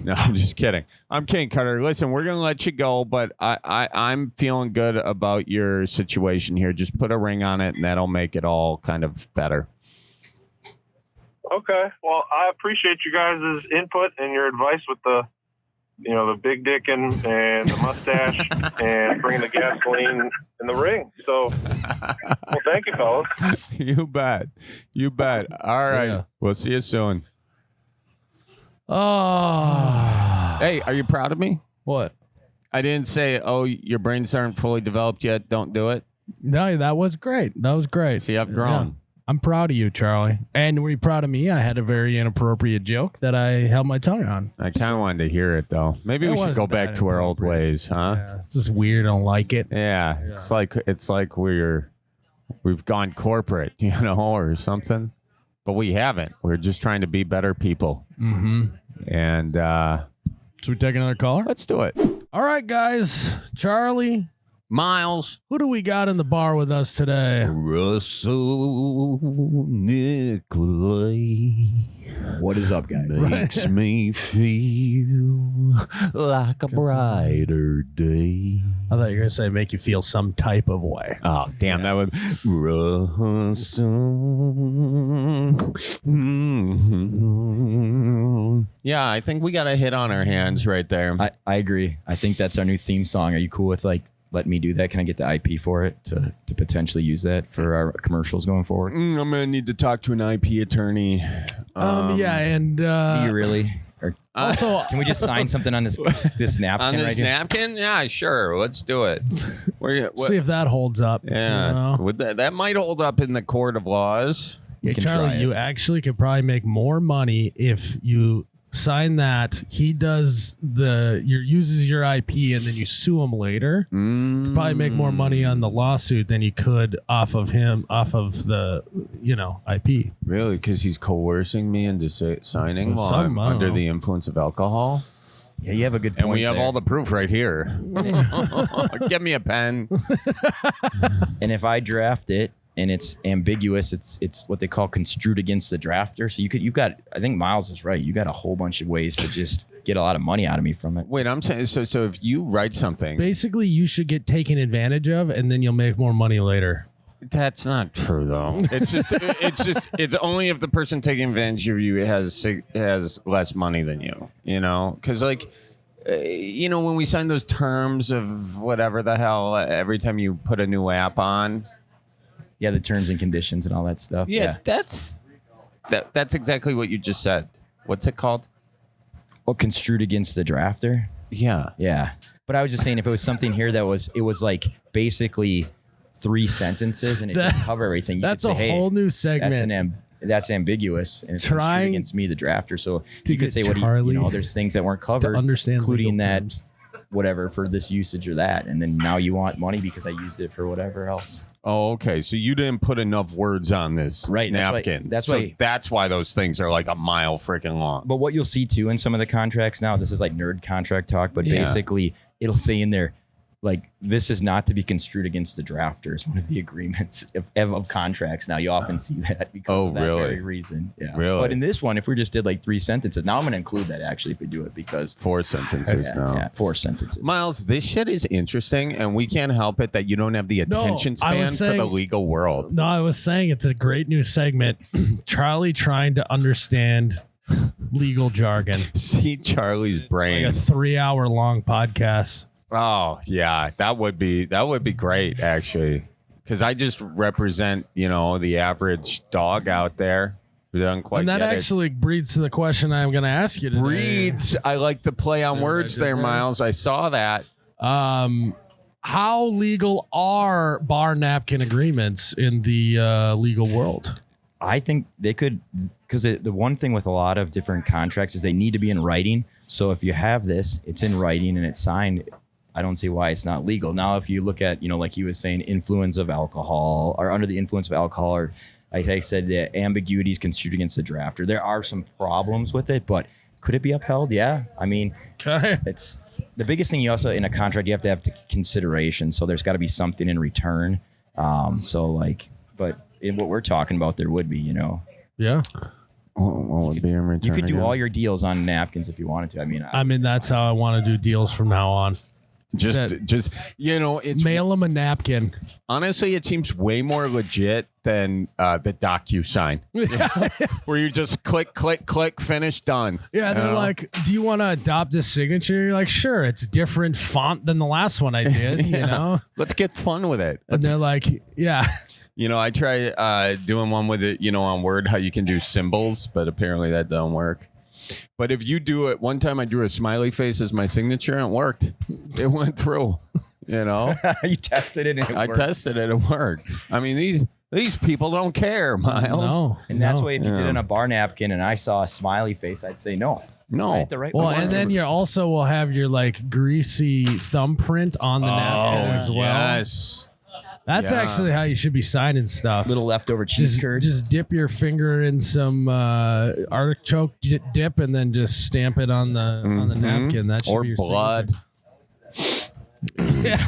No, I'm just kidding. I'm kidding, Carter. Listen, we're gonna let you go, but I'm feeling good about your situation here. Just put a ring on it, and that'll make it all kind of better. Okay. Well, I appreciate you guys' input and your advice with the big dick and the mustache and bringing the gasoline in the ring. So, well, thank you, fellas. You bet. All right. We'll see you soon. Oh. Hey, are you proud of me? What? I didn't say, your brains aren't fully developed yet. Don't do it. No, that was great. See, I've grown. I'm proud of you, Charlie. And were you proud of me? I had a very inappropriate joke that I held my tongue on. I kind of wanted to hear it, though. Maybe we should go back to our old ways, huh? Yeah, it's just weird. I don't like it. Yeah. It's like we've gone corporate, or something. But we haven't. We're just trying to be better people. Mm-hmm. And should we take another caller? Let's do it. All right, guys. Charlie, Miles, who do we got in the bar with us today? Russell Nicolet. What is up, guys? Makes me feel like a brighter day. I thought you were going to say make you feel some type of way. Oh, damn, that would... Russell. Yeah, I think we got a hit on our hands right there. I agree. I think that's our new theme song. Are you cool with letting me do that? Can I get the IP for it to potentially use that for our commercials going forward? I'm going to need to talk to an IP attorney. Yeah, and... Do you really? Or also, can we just sign something on this napkin? On this right here? napkin? Yeah, sure. Let's do it. see if that holds up. Yeah, Would that might hold up in the court of laws. Yeah, can Charlie, try it. you actually could probably make more money if you sign that. He does uses your IP, and then you sue him later. You could probably make more money on the lawsuit than you could off of the IP. Really? Because he's coercing me into signing while I'm under the influence of alcohol? Yeah, you have a good point. And we have all the proof right here. Give me a pen. And if I draft it and it's ambiguous, it's what they call construed against the drafter. So you've got, I think Miles is right. You got a whole bunch of ways to just get a lot of money out of me from it. Wait, I'm saying, so if you write something. Basically, you should get taken advantage of, and then you'll make more money later. That's not true, though. It's only if the person taking advantage of you has less money than you, Because, when we sign those terms of whatever the hell, every time you put a new app on. Yeah, the terms and conditions and all that stuff. Yeah. That's exactly what you just said. What's it called? Well, construed against the drafter. Yeah. Yeah. But I was just saying, if it was something here it was like basically 3 sentences and it didn't cover everything. You That's could say, whole new segment. That's ambiguous and it's construed against me, the drafter. So you could say there's things that weren't covered, including that terms. Whatever for this usage or that, and then now you want money because I used it for whatever else. Oh, okay. So you didn't put enough words on this napkin. That's why those things are like a mile freaking long. But what you'll see too in some of the contracts now, this is like nerd contract talk, but basically it'll say in there, like, this is not to be construed against the drafter is one of the agreements of contracts. Now you often see that because of that very reason. Yeah. Really? But in this one, if we just did like 3 sentences, now I'm going to include that actually if we do it because 4 sentences now. Yeah, 4 sentences. Miles, this shit is interesting, and we can't help it that you don't have the attention span for the legal world. No, I was saying it's a great new segment. Charlie trying to understand legal jargon. See Charlie's brain. Like a 3-hour long podcast. Oh, yeah, that would be great, actually, because I just represent, the average dog out there who doesn't quite get it. And that actually breeds to the question I'm going to ask you today. Breeds. I like the play on words there, Miles. I saw that. How legal are bar napkin agreements in the legal world? I think they could, because the one thing with a lot of different contracts is they need to be in writing. So if you have this, it's in writing and it's signed, I don't see why it's not legal. Now, if you look at, like he was saying, influence of alcohol or under the influence of alcohol, or like I said, the ambiguities construed against the drafter, there are some problems with it, but could it be upheld? Yeah. I mean, it's the biggest thing. You also, in a contract, you have to have consideration. So there's got to be something in return. But in what we're talking about, there would be, Yeah. What would be in return? You could do all your deals on napkins if you wanted to. I mean, that's how I want to do deals from now on. It's mail them a napkin. Honestly, it seems way more legit than the DocuSign, where you just click, finish, done. Yeah, they're like, "Do you want to adopt this signature?" You're like, "Sure." It's different font than the last one I did. Let's get fun with it. And they're like, "Yeah." I try doing one with it, on Word, how you can do symbols, but apparently that don't work. But if you do it, one time I drew a smiley face as my signature and it worked. It went through, You tested it and it worked. I tested it, it worked. I mean, These people don't care, Miles. No. And that's why if you did it on a bar napkin and I saw a smiley face, I'd say no. No. Right, the right Well, one. and then you also will have your like greasy thumbprint on the napkin as well. Yes. That's Yeah. actually how you should be signing stuff. little leftover cheese curd. Just dip your finger in some artichoke dip and then just stamp it on the napkin. That should Or be your blood. signature. Yeah,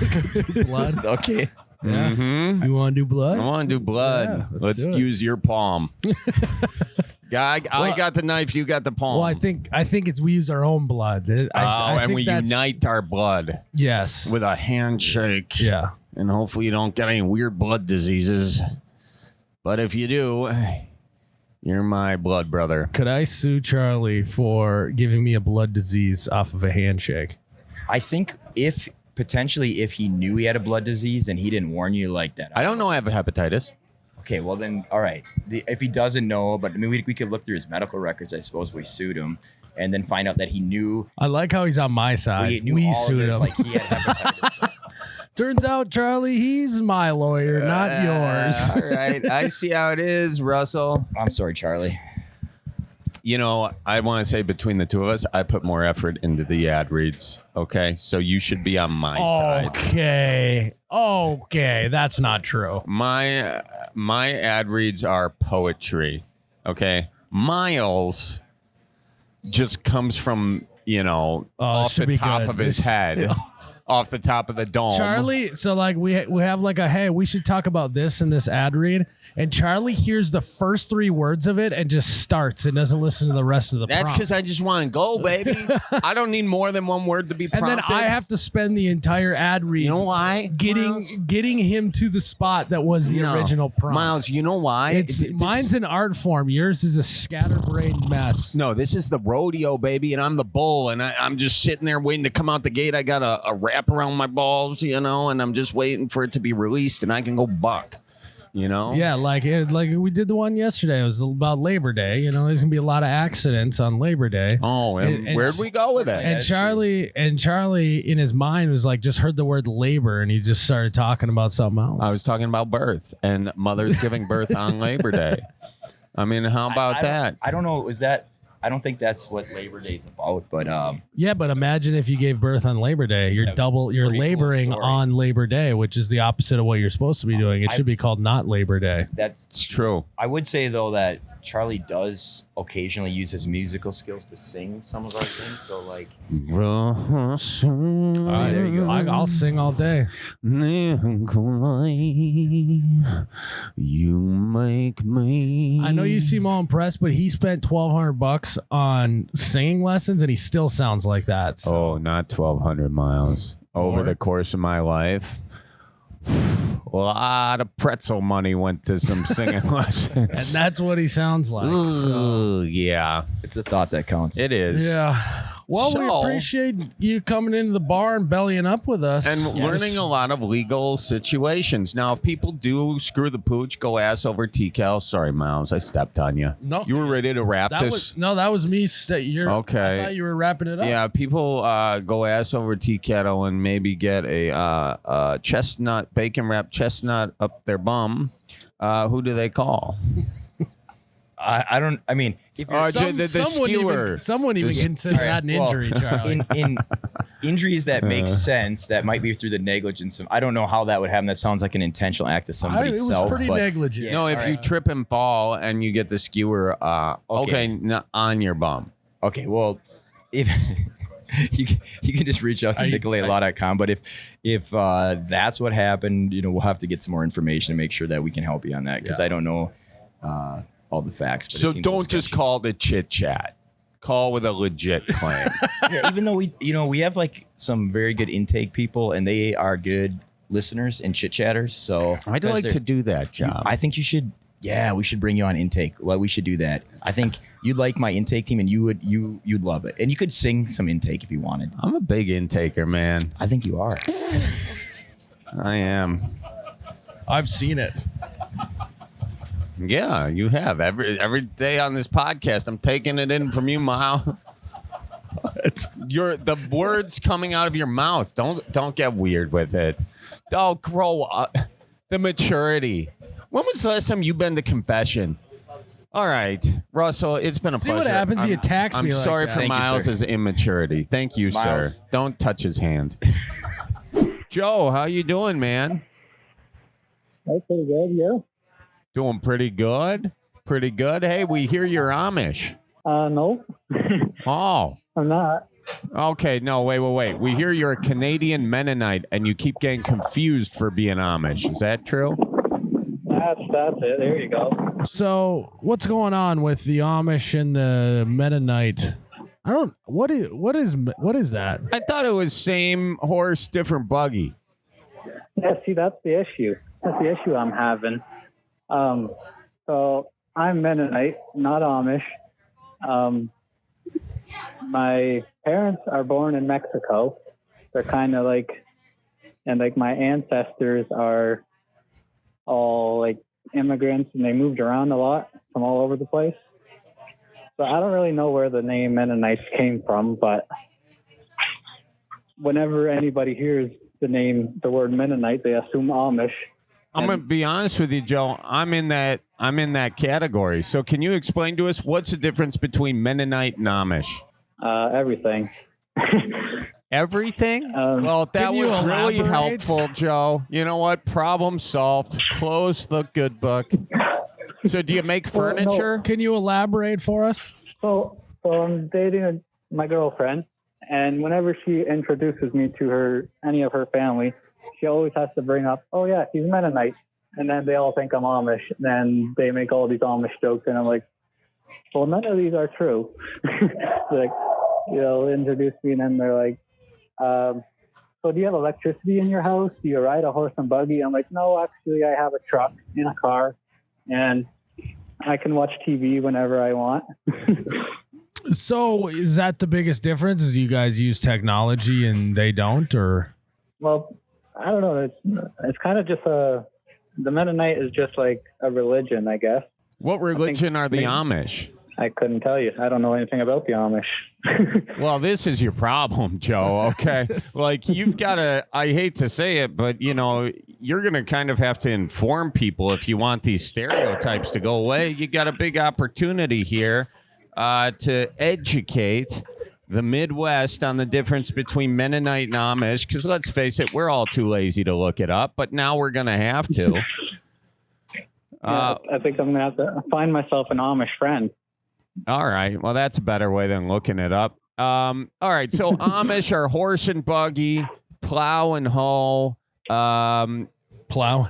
do blood. Okay. Yeah. Mm-hmm. You want to do blood? I want to do blood. Yeah, let's do it. use your palm. I got the knife. You got the palm. Well, I think we use our own blood. I and think we that's- unite our blood Yes. with a handshake. Yeah. And hopefully you don't get any weird blood diseases. But if you do, you're my blood brother. Could I sue Charlie for giving me a blood disease off of a handshake? I think if he knew he had a blood disease and he didn't warn you like that. I don't know I have hepatitis. Okay, well then, all right. If he doesn't know, but I mean, we could look through his medical records, I suppose, if we sued him, and then find out that he knew. I like how he's on my side. We all sued of this, him. like he had hepatitis. Turns out, Charlie, he's my lawyer, not yours. All right. I see how it is, Russell. I'm sorry, Charlie. You know, I want to say between the two of us, I put more effort into the ad reads. Okay. So you should be on my side. Okay. That's not true. My ad reads are poetry. Okay. Miles just comes from, off should the be top good. of his head. Off the top of the dome. Charlie, so like we have like hey, we should talk about this in this ad read, and Charlie hears the first 3 words of it and just starts and doesn't listen to the rest of the That's prompt. because I just want to go, baby. I don't need more than one word to be And prompted. then I have to spend the entire ad read You know why? getting him to the spot that was the original prompt. Miles, you know why? Mine's an art form. Yours is a scatterbrained mess. No, this is the rodeo, baby, and I'm the bull, and I'm just sitting there waiting to come out the gate. I got a wrap around my balls, and I'm just waiting for it to be released, and I can go buck. Yeah, like we did the one yesterday. It was about Labor Day. There's gonna be a lot of accidents on Labor Day. Oh, and where'd we go with it? And Charlie in his mind was like, just heard the word labor, and he just started talking about something else. I was talking about birth and mothers giving birth on Labor Day. I mean, how about that? I don't know. I don't think that's what Labor Day is about, but yeah, but imagine if you gave birth on Labor Day. You're laboring cool story. on Labor Day, which is the opposite of what you're supposed to be doing. It should be called not Labor Day. That's true. I would say though that Charlie does occasionally use his musical skills to sing some of our things. So like, there you go. I'll sing all day. Nicolet, you make me. I know you seem all impressed, but he spent $1,200 on singing lessons, and he still sounds like that. So. Oh, not 1,200 miles over the course of my life. A lot of pretzel money went to some singing lessons. And that's what he sounds like. So. Yeah, it's the thought that counts. it is. Yeah. Well, we appreciate you coming into the bar and bellying up with us. And learning a lot of legal situations. Now, if people do screw the pooch, go ass over TCal. Sorry, Miles, I stepped on you. No. You were ready to wrap That this? was me. Okay. I thought you were wrapping it up. Yeah, people go ass over tea kettle and maybe get a chestnut, bacon wrapped chestnut up their bum. Who do they call? I don't. I mean, if you're someone even consider that an injury, Charlie. in injuries that make sense, that might be through the negligence of. I don't know how that would happen. That sounds like an intentional act of somebody's It was self. pretty negligent. Yeah, No, if you trip and fall and you get the skewer, on your bum. Okay, well, if you can just reach out to nicoletlaw.com. But if that's what happened, we'll have to get some more information to make sure that we can help you on that because I don't know all the facts. But So don't just call the chit chat. Call with a legit claim. Yeah, even though we have like some very good intake people and they are good listeners and chit chatters. So I'd like to do that job. I think you should. Yeah, we should bring you on intake. Well, we should do that. I think you'd like my intake team, and you'd love it. And you could sing some intake if you wanted. I'm a big intaker, man. I think you are. I am. I've seen it. Yeah, you have. Every day on this podcast, I'm taking it in from you, Mile. The words coming out of your mouth. Don't get weird with it. Oh, grow up. The maturity. When was the last time you've been to confession? All right, Russell, it's been a See pleasure. what happens? He attacks I'm me like sorry that. for Thank you, Miles' sir. immaturity. Thank you, Miles. sir. Don't touch his hand. Joe, how you doing, man? That's pretty good, yeah. Doing pretty good. Pretty good. Hey, we hear you're Amish. No, Oh, I'm not. okay. No, wait. We hear you're a Canadian Mennonite, and you keep getting confused for being Amish. Is that true? That's it. There you go. So what's going on with the Amish and the Mennonite? I don't. What is that? I thought it was same horse, different buggy. Yeah, see, that's the issue. That's the issue I'm having. So I'm Mennonite, not Amish. My parents are born in Mexico. They're kind of like, and like my ancestors are all like immigrants, and they moved around a lot from all over the place. So I don't really know where the name Mennonites came from, but whenever anybody hears the word Mennonite, they assume Amish. I'm gonna be honest with you, Joe. I'm in that category. So can you explain to us what's the difference between Mennonite and Amish? Everything. Everything? Well, that can you was really elaborate? helpful, Joe. You know what? Problem solved. Close the good book. So do you make Well, no. furniture? Can you elaborate for us? So I'm dating my girlfriend, and whenever she introduces me to any of her family, she always has to bring up, "Oh yeah, he's Mennonite," and then they all think I'm Amish. And then they make all these Amish jokes, and I'm like, "Well, none of these are true." Like, introduce me, and then they're like, "So do you have electricity in your house? Do you ride a horse and buggy?" I'm like, "No, actually, I have a truck and a car, and I can watch TV whenever I want." So is that the biggest difference? Is you guys use technology and they don't, or? Well, I don't know. It's kind of just the Mennonite is just like a religion, I guess. What religion are the maybe- Amish? I couldn't tell you. I don't know anything about the Amish. Well, this is your problem, Joe, okay? Like, you've got to, I hate to say it, but, you're going to kind of have to inform people if you want these stereotypes to go away. You got a big opportunity here to educate the Midwest on the difference between Mennonite and Amish, because let's face it, we're all too lazy to look it up, but now we're going to have to. I think I'm going to have to find myself an Amish friend. All right. Well, that's a better way than looking it up. All right. So Amish are horse and buggy, plow and hoe, Plow.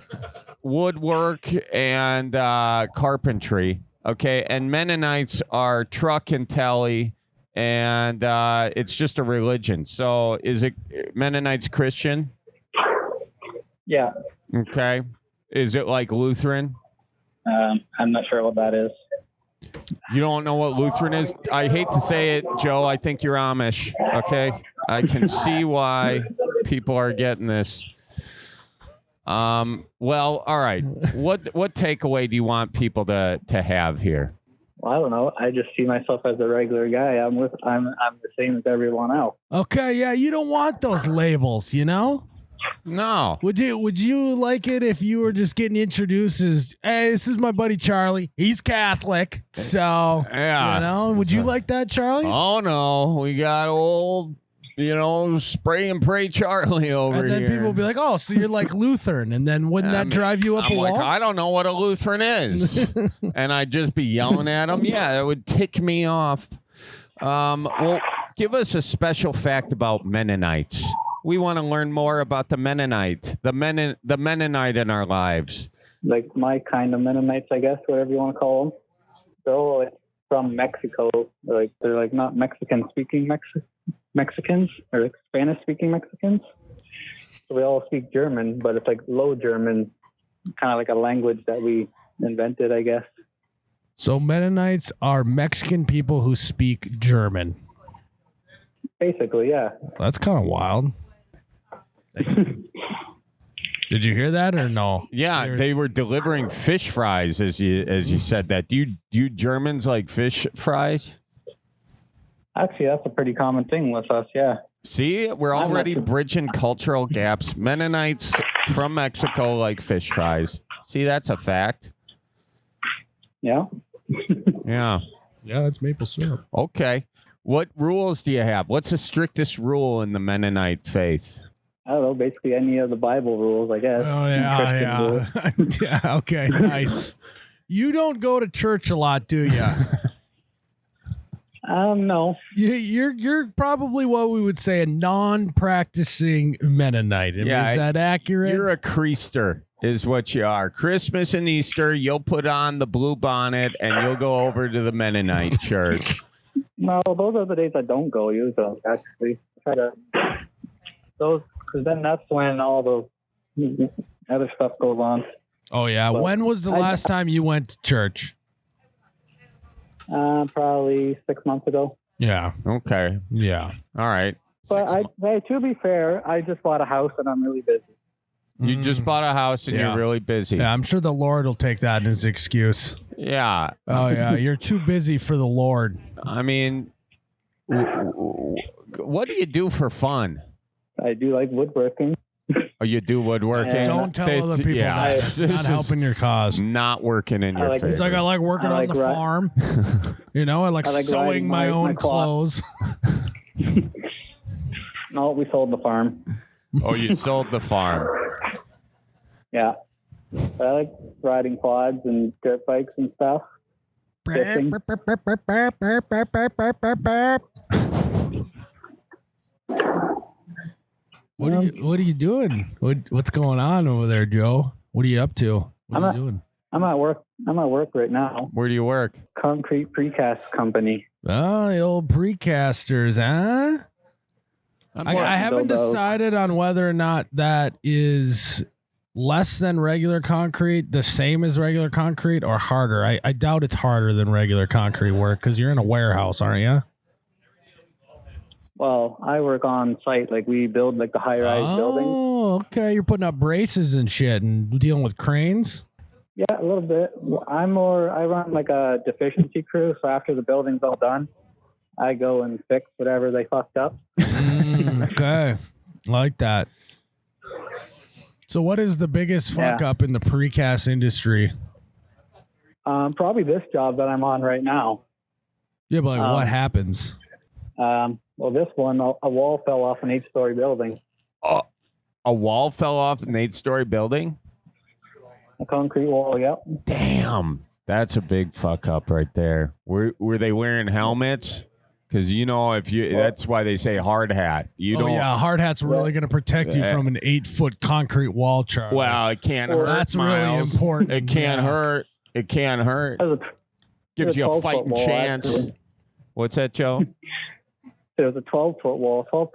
woodwork, and carpentry. Okay. And Mennonites are truck and telly, and it's just a religion. So is it Mennonites Christian? Yeah. Okay. Is it like Lutheran? I'm not sure what that is. You don't know what Lutheran is? I hate to say it, Joe. I think you're Amish. Okay. I can see why people are getting this. Well, all right. What takeaway do you want people to have here? Well, I don't know. I just see myself as a regular guy. I'm the same as everyone else. Okay, yeah, you don't want those labels, No. Would you like it if you were just getting introduced as, "Hey, this is my buddy Charlie. He's Catholic." So, Yeah. would you like that, Charlie? Oh no, we got old, spray and pray Charlie over And then here. people will be like, "Oh, so you're like Lutheran," and then wouldn't that drive you up I'm a like, wall? I don't know what a Lutheran is, and I'd just be yelling at them. Yeah, that would tick me off. Well, give us a special fact about Mennonites. We want to learn more about the Mennonite, the Mennonite in our lives. Like my kind of Mennonites, I guess, whatever you want to call them. They're all like from Mexico. They're like not Mexican-speaking Mexicans or like Spanish-speaking Mexicans. So we all speak German, but it's like Low German, kind of like a language that we invented, I guess. So Mennonites are Mexican people who speak German. Basically, yeah. That's kind of wild. Did you hear that or no? Yeah, they were delivering fish fries as you said that. Do you Germans like fish fries? Actually, that's a pretty common thing with us, yeah. See, we're already bridging cultural gaps. Mennonites from Mexico like fish fries. See, that's a fact. Yeah. Yeah. Yeah, that's maple syrup. Okay. What rules do you have? What's the strictest rule in the Mennonite faith? I don't know, basically any of the Bible rules, I guess. Oh, Christian rules. yeah. Yeah, okay, nice. You don't go to church a lot, do you? No. You're probably what we would say a non-practicing Mennonite. Is that accurate? You're a creaster, is what you are. Christmas and Easter, you'll put on the blue bonnet and you'll go over to the Mennonite church. No, those are the days I don't go usually, actually. Because then that's when all the other stuff goes on. Oh, yeah. But when was the last time you went to church? Probably 6 months ago. Yeah. Okay. Yeah. All right. But to be fair, I just bought a house and I'm really busy. You just bought a house and you're really busy. Yeah, I'm sure the Lord will take that as excuse. Yeah. Oh, yeah. You're too busy for the Lord. I mean, what do you do for fun? I do like woodworking. Oh, you do woodworking? Don't tell other people that. It's not helping your cause. Not working in your favor. It's like I like working on the farm. I like sewing my own clothes. No, we sold the farm. Oh, you sold the farm. Yeah. But I like riding quads and dirt bikes and stuff. Fishing. What are you doing? What's going on over there, Joe? What are you up to? What are you doing? I'm at work right now. Where do you work? Concrete precast company. Oh, the old precasters, huh? I haven't decided on whether or not that is less than regular concrete, the same as regular concrete, or harder. I doubt it's harder than regular concrete work because you're in a warehouse, aren't you? Well, I work on site. Like we build like the high-rise buildings. Oh, okay. You're putting up braces and shit and dealing with cranes? Yeah, a little bit. I run like a deficiency crew. So after the building's all done, I go and fix whatever they fucked up. Okay. Like that. So what is the biggest fuck up in the precast industry? Probably this job that I'm on right now. Yeah, but what happens? Well, this one, a wall fell off an 8-story building. Oh, a wall fell off an 8-story building? A concrete wall, yep. Damn. That's a big fuck up right there. Were they wearing helmets? Because that's why they say hard hat. Hard hat's really going to protect you from an 8-foot concrete wall, Charlie. Well, it can't hurt. That's Miles. really important. It can't hurt. It can't hurt. Gives you a fighting chance. What's that, Joe? There's a 12-foot wall, 12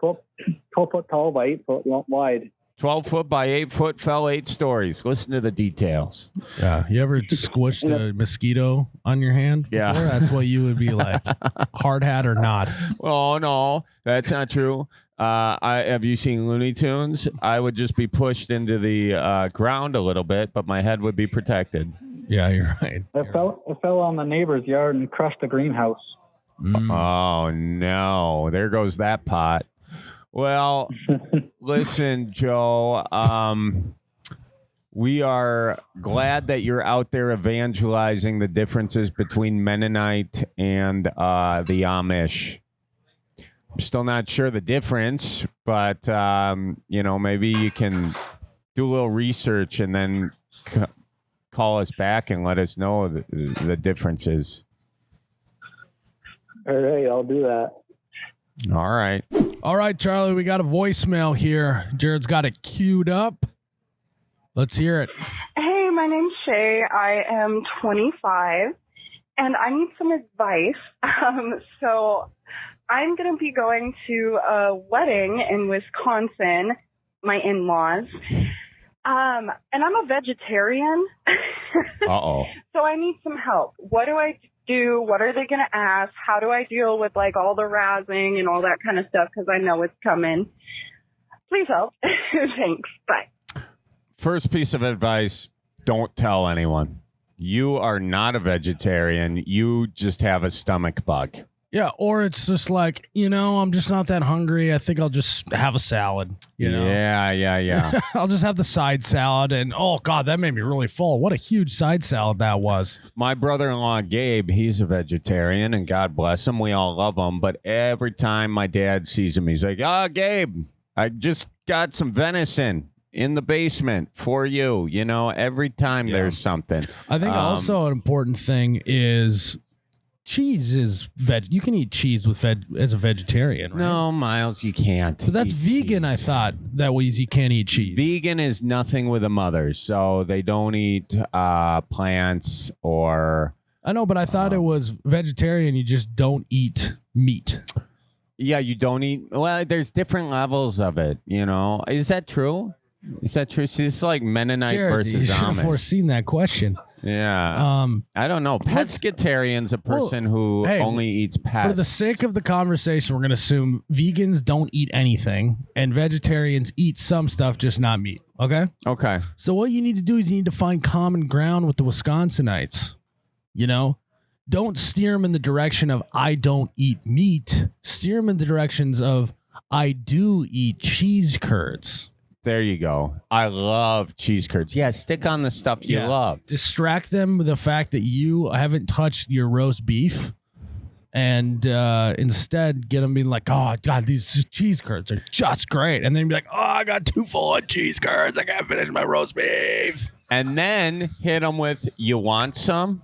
foot tall by 8 foot wide. 12 foot by 8 foot, fell 8 stories. Listen to the details. Yeah. You ever squished a mosquito on your hand? Yeah. Before? That's what you would be like. Hard hat or not. Oh, no, that's not true. Have you seen Looney Tunes? I would just be pushed into the ground a little bit, but my head would be protected. Yeah, you're right. It fell on the neighbor's yard and crushed the greenhouse. Oh, no. There goes that pot. Well, listen, Joe, we are glad that you're out there evangelizing the differences between Mennonite and the Amish. I'm still not sure the difference, but, maybe you can do a little research and then call us back and let us know the differences. All right, I'll do that. All right, Charlie, we got a voicemail here. Jared's got it queued up. Let's hear it. Hey, my name's Shay. I am 25, and I need some advice. So I'm going to be going to a wedding in Wisconsin, my in-laws. And I'm a vegetarian. Uh-oh. So I need some help. What do I do? What are they going to ask? How do I deal with like all the razzing and all that kind of stuff? Because I know it's coming. Please help. Thanks. Bye. First piece of advice, don't tell anyone. You are not a vegetarian. You just have a stomach bug. Yeah, or it's just like, I'm just not that hungry. I think I'll just have a salad, Yeah. I'll just have the side salad, and oh God, that made me really full. What a huge side salad that was. My brother-in-law, Gabe, he's a vegetarian, and God bless him. We all love him. But every time my dad sees him, he's like, Gabe, I just got some venison in the basement for you. Every time there's something. I think also an important thing is cheese is veg. You can eat cheese with as a vegetarian, right? No, Miles, you can't. But that's eat vegan, cheese. I thought. That means you can't eat cheese. Vegan is nothing with a mother, so they don't eat plants or... I know, but I thought it was vegetarian. You just don't eat meat. Yeah, you don't eat... Well, there's different levels of it, Is that true? See, it's like Mennonite Jared, versus you should have Amish. foreseen that question. Yeah. I don't know. Pescatarian's a person who only eats pets. For the sake of the conversation, we're going to assume vegans don't eat anything and vegetarians eat some stuff, just not meat. Okay? Okay. So what you need to do is you need to find common ground with the Wisconsinites. Don't steer them in the direction of I don't eat meat. Steer them in the directions of I do eat cheese curds. There you go. I love cheese curds. Yeah, stick on the stuff you love. Distract them with the fact that you haven't touched your roast beef, and instead get them being like, oh, God, these cheese curds are just great. And then be like, oh, I got too full of cheese curds. I can't finish my roast beef. And then hit them with, you want some?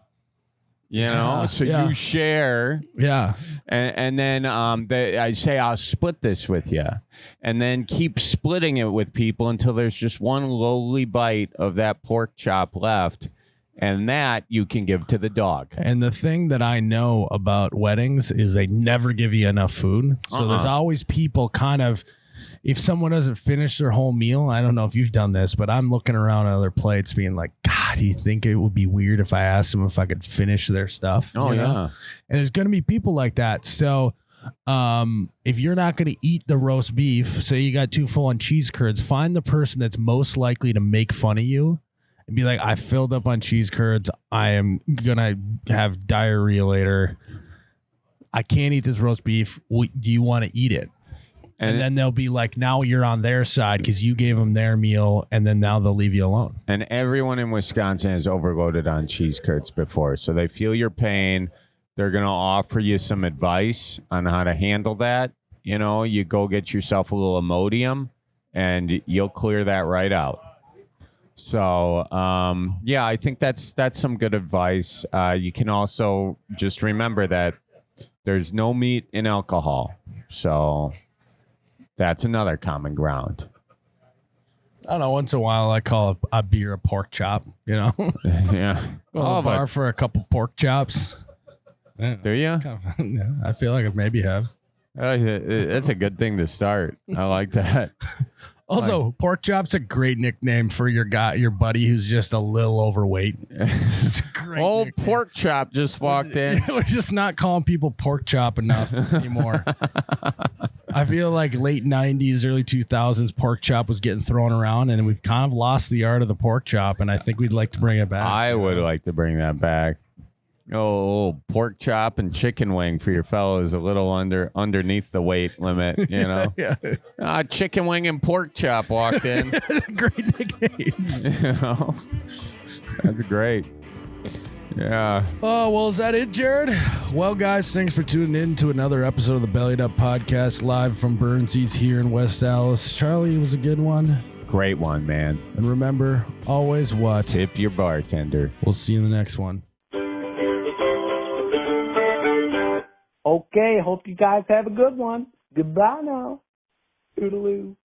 So you share. Yeah. And then I say, I'll split this with you. And then keep splitting it with people until there's just one lowly bite of that pork chop left. And that you can give to the dog. And the thing that I know about weddings is they never give you enough food. So there's always people kind of, if someone doesn't finish their whole meal, I don't know if you've done this, but I'm looking around at other plates being like, God, do you think it would be weird if I asked them if I could finish their stuff? Oh, yeah. And there's going to be people like that. So if you're not going to eat the roast beef, say you got too full on cheese curds, find the person that's most likely to make fun of you and be like, I filled up on cheese curds. I am going to have diarrhea later. I can't eat this roast beef. Do you want to eat it? And then they'll be like, now you're on their side because you gave them their meal, and then now they'll leave you alone. And everyone in Wisconsin has overloaded on cheese curds before, so they feel your pain. They're going to offer you some advice on how to handle that. You go get yourself a little Imodium, and you'll clear that right out. So, I think that's some good advice. You can also just remember that there's no meat in alcohol. So... that's another common ground. I don't know. Once in a while, I call a beer a pork chop, Yeah. Go to the bar for a couple pork chops. Yeah. Do you? Yeah, I feel like I maybe have. That's a good thing to start. I like that. Also, pork chop's a great nickname for your buddy who's just a little overweight. It's a great Old nickname. pork chop just walked in. We're just not calling people pork chop enough anymore. I feel like late 90s, early 2000s, pork chop was getting thrown around, and we've kind of lost the art of the pork chop, and I think we'd like to bring it back. I would like to bring that back. Oh, pork chop and chicken wing for your fellows a little underneath the weight limit, Yeah. Chicken wing and pork chop walked in. Great nicknames. That's great. Yeah. Oh, well, is that it, Jared? Well, guys, thanks for tuning in to another episode of the Bellied Up Podcast live from Burnsie's here in West Allis. Charlie, it was a good one. Great one, man. And remember, always what? Tip your bartender. We'll see you in the next one. Okay, hope you guys have a good one. Goodbye now. Toodaloo.